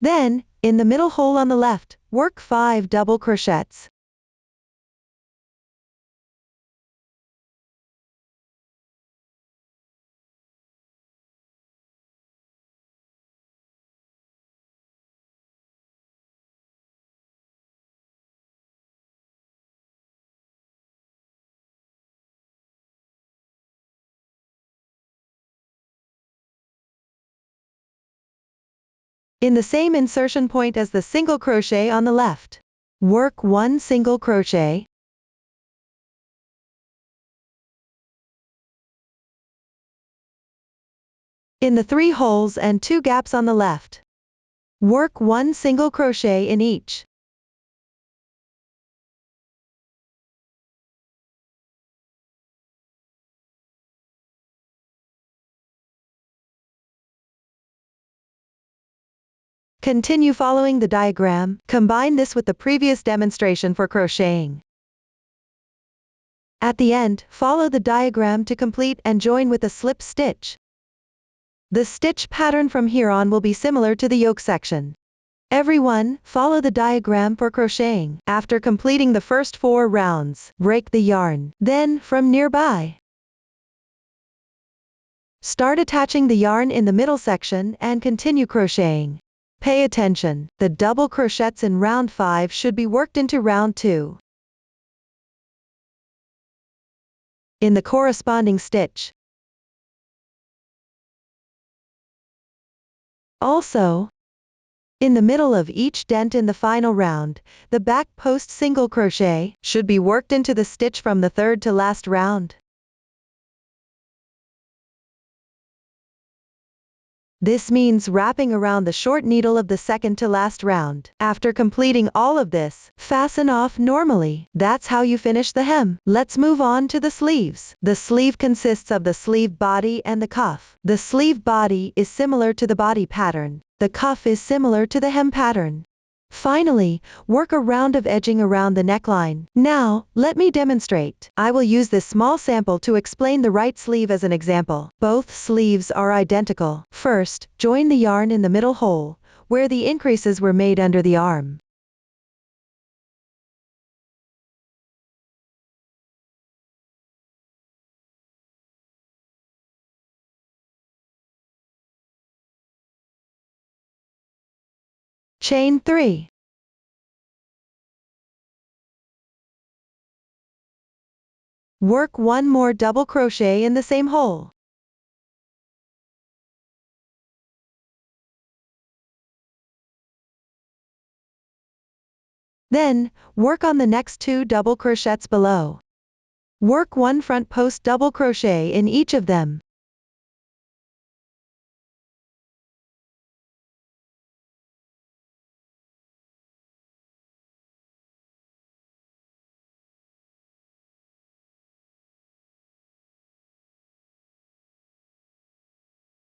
Then, in the middle hole on the left, work 5 double crochets. In the same insertion point as the single crochet on the left, work 1 single crochet. In the 3 holes and 2 gaps on the left, work 1 single crochet in each. Continue following the diagram. Combine this with the previous demonstration for crocheting. At the end, follow the diagram to complete and join with a slip stitch. The stitch pattern from here on will be similar to the yoke section. Everyone, follow the diagram for crocheting. After completing the first 4 rounds, break the yarn. Then, from nearby, start attaching the yarn in the middle section and continue crocheting. Pay attention, the double crochets in round 5 should be worked into round 2. In the corresponding stitch. Also, in the middle of each dent in the final round, the back post single crochet should be worked into the stitch from the third to last round. This means wrapping around the short needle of the second to last round. After completing all of this, fasten off normally. That's how you finish the hem. Let's move on to the sleeves. The sleeve consists of the sleeve body and the cuff. The sleeve body is similar to the body pattern. The cuff is similar to the hem pattern. Finally, work a round of edging around the neckline. Now, let me demonstrate. I will use this small sample to explain the right sleeve as an example. Both sleeves are identical. First, join the yarn in the middle hole, where the increases were made under the arm. Chain 3. Work 1 more double crochet in the same hole. Then, work on the next 2 double crochets below. Work 1 front post double crochet in each of them.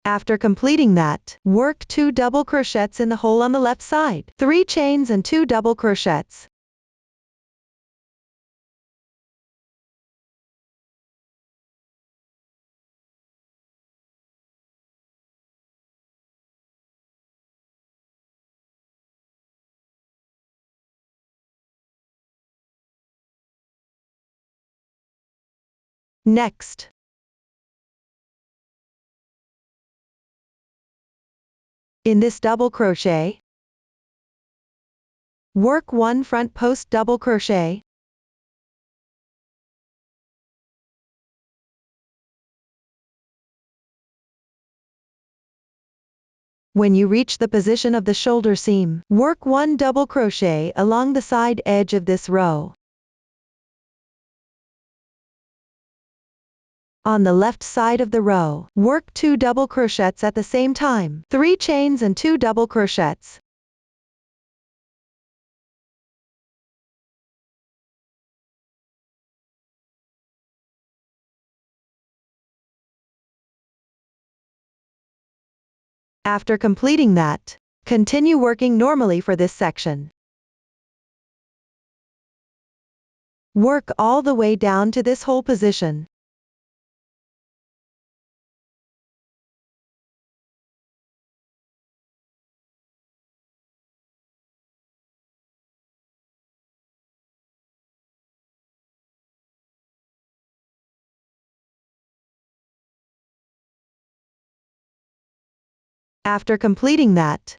After completing that, work 2 double crochets in the hole on the left side, 3 chains and 2 double crochets. Next, in this double crochet, work 1 front post double crochet. When you reach the position of the shoulder seam, work 1 double crochet along the side edge of this row. On the left side of the row, work 2 double crochets at the same time, 3 chains and 2 double crochets. After completing that, continue working normally for this section. Work all the way down to this hole position. After completing that,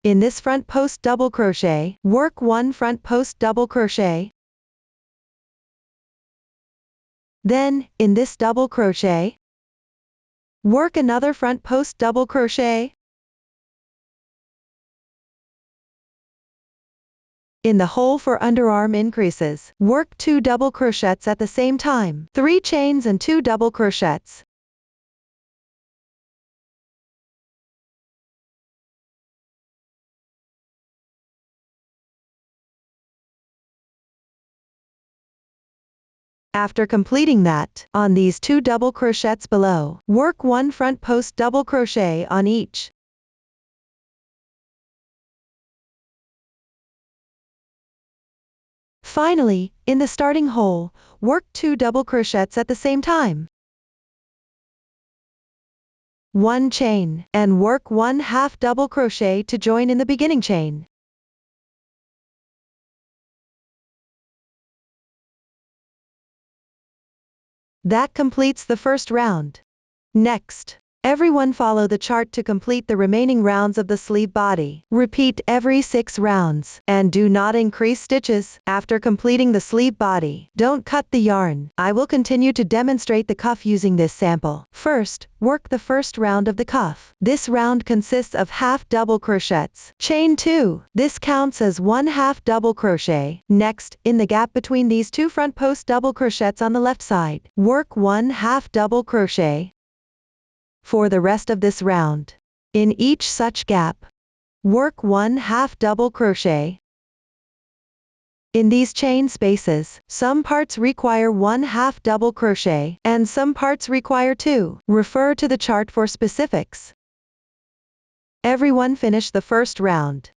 in this front post double crochet, work 1 front post double crochet. Then, in this double crochet, work another front post double crochet. In the hole for underarm increases, work 2 double crochets at the same time, 3 chains and 2 double crochets. After completing that, on these 2 double crochets below, work 1 front post double crochet on each. Finally, in the starting hole, work 2 double crochets at the same time. 1 chain, and work 1 half double crochet to join in the beginning chain. That completes the first round. Next, everyone follow the chart to complete the remaining rounds of the sleeve body. Repeat every 6 rounds, and do not increase stitches. After completing the sleeve body, don't cut the yarn. I will continue to demonstrate the cuff using this sample. First, work the first round of the cuff. This round consists of half double crochets. Chain 2. This counts as 1 half double crochet. Next, in the gap between these 2 front post double crochets on the left side, work 1 half double crochet. For the rest of this round, in each such gap, work 1 half double crochet. In these chain spaces, some parts require 1 half double crochet, and some parts require 2. Refer to the chart for specifics. Everyone finish the first round.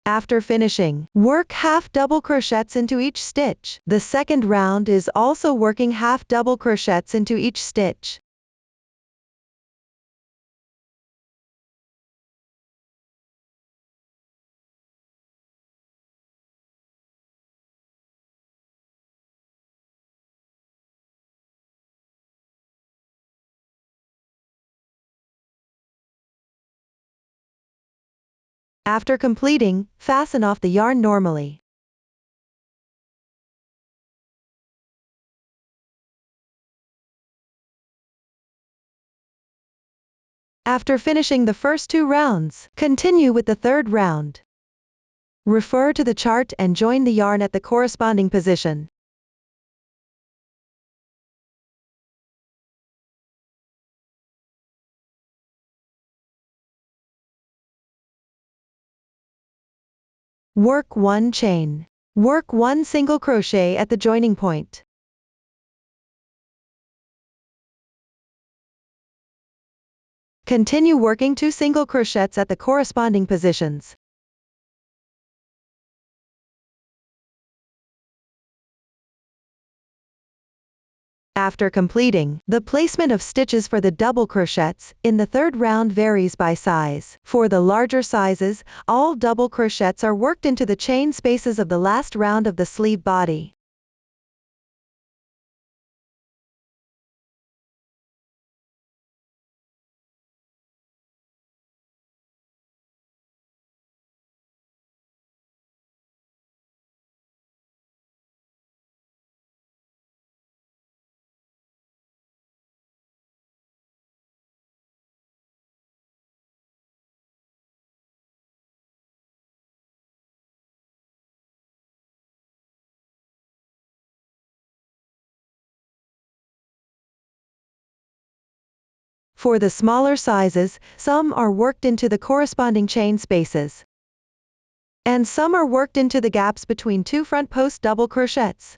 After finishing, work half double crochets into each stitch. The second round is also working half double crochets into each stitch. After completing, fasten off the yarn normally. After finishing the first 2 rounds, continue with the third round. Refer to the chart and join the yarn at the corresponding position. Work 1 chain. Work 1 single crochet at the joining point. Continue working 2 single crochets at the corresponding positions. After completing, the placement of stitches for the double crochets in the third round varies by size. For the larger sizes, all double crochets are worked into the chain spaces of the last round of the sleeve body. For the smaller sizes, some are worked into the corresponding chain spaces, and some are worked into the gaps between 2 front post double crochets.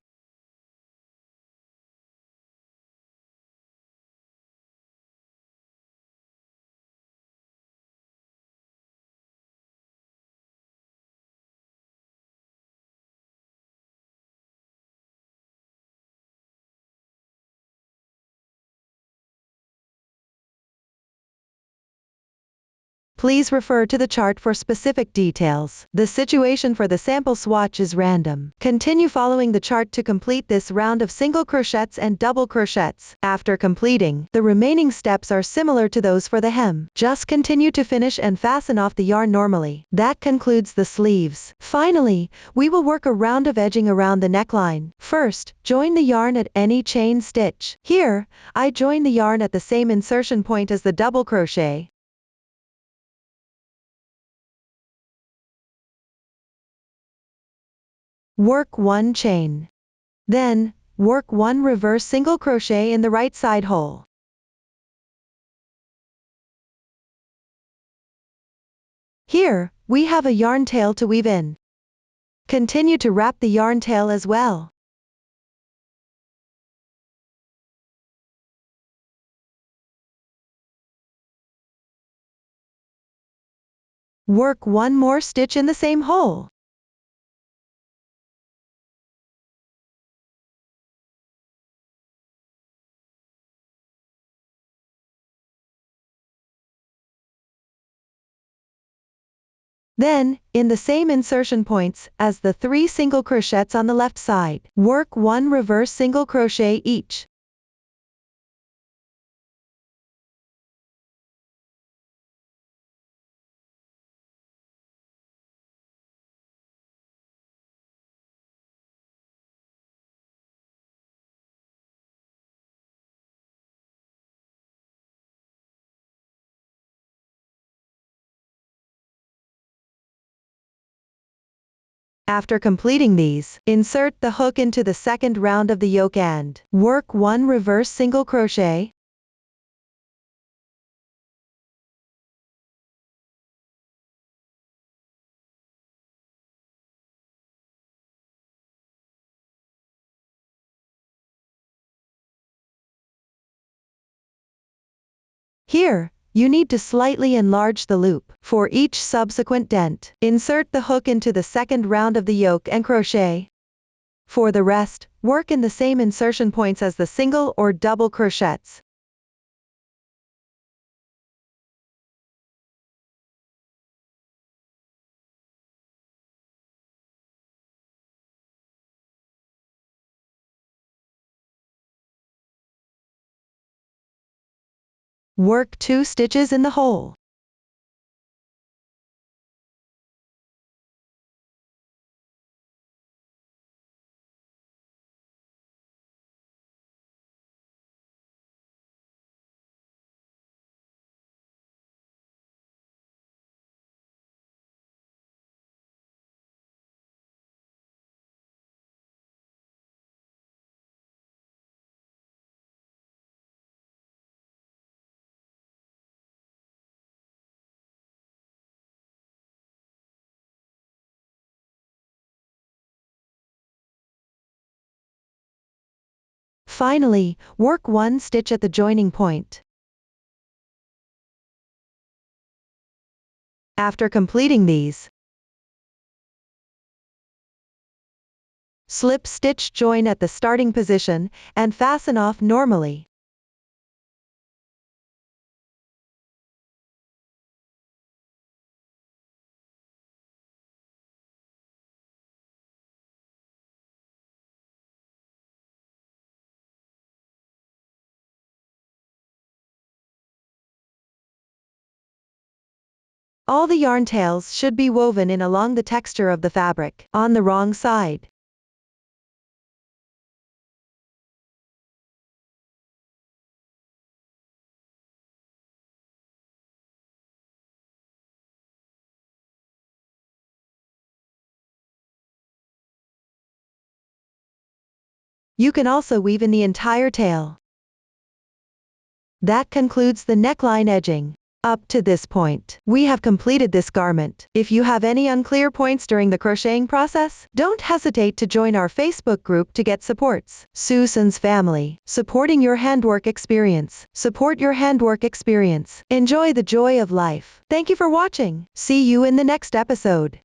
Please refer to the chart for specific details. The situation for the sample swatch is random. Continue following the chart to complete this round of single crochets and double crochets. After completing, the remaining steps are similar to those for the hem. Just continue to finish and fasten off the yarn normally. That concludes the sleeves. Finally, we will work a round of edging around the neckline. First, join the yarn at any chain stitch. Here, I join the yarn at the same insertion point as the double crochet. Work 1 chain. Then, work 1 reverse single crochet in the right side hole. Here, we have a yarn tail to weave in. Continue to wrap the yarn tail as well. Work 1 more stitch in the same hole. Then, in the same insertion points as the 3 single crochets on the left side, work 1 reverse single crochet each. After completing these, insert the hook into the second round of the yoke and work 1 reverse single crochet. Here, you need to slightly enlarge the loop. For each subsequent dent, insert the hook into the second round of the yoke and crochet. For the rest, work in the same insertion points as the single or double crochets. Work 2 stitches in the hole. Finally, work 1 stitch at the joining point. After completing these, slip stitch join at the starting position and fasten off normally. All the yarn tails should be woven in along the texture of the fabric, on the wrong side. You can also weave in the entire tail. That concludes the neckline edging. Up to this point, we have completed this garment. If you have any unclear points during the crocheting process, don't hesitate to join our Facebook group to get supports. Susan's Family, supporting your handwork experience. Support your handwork experience. Enjoy the joy of life. Thank you for watching. See you in the next episode.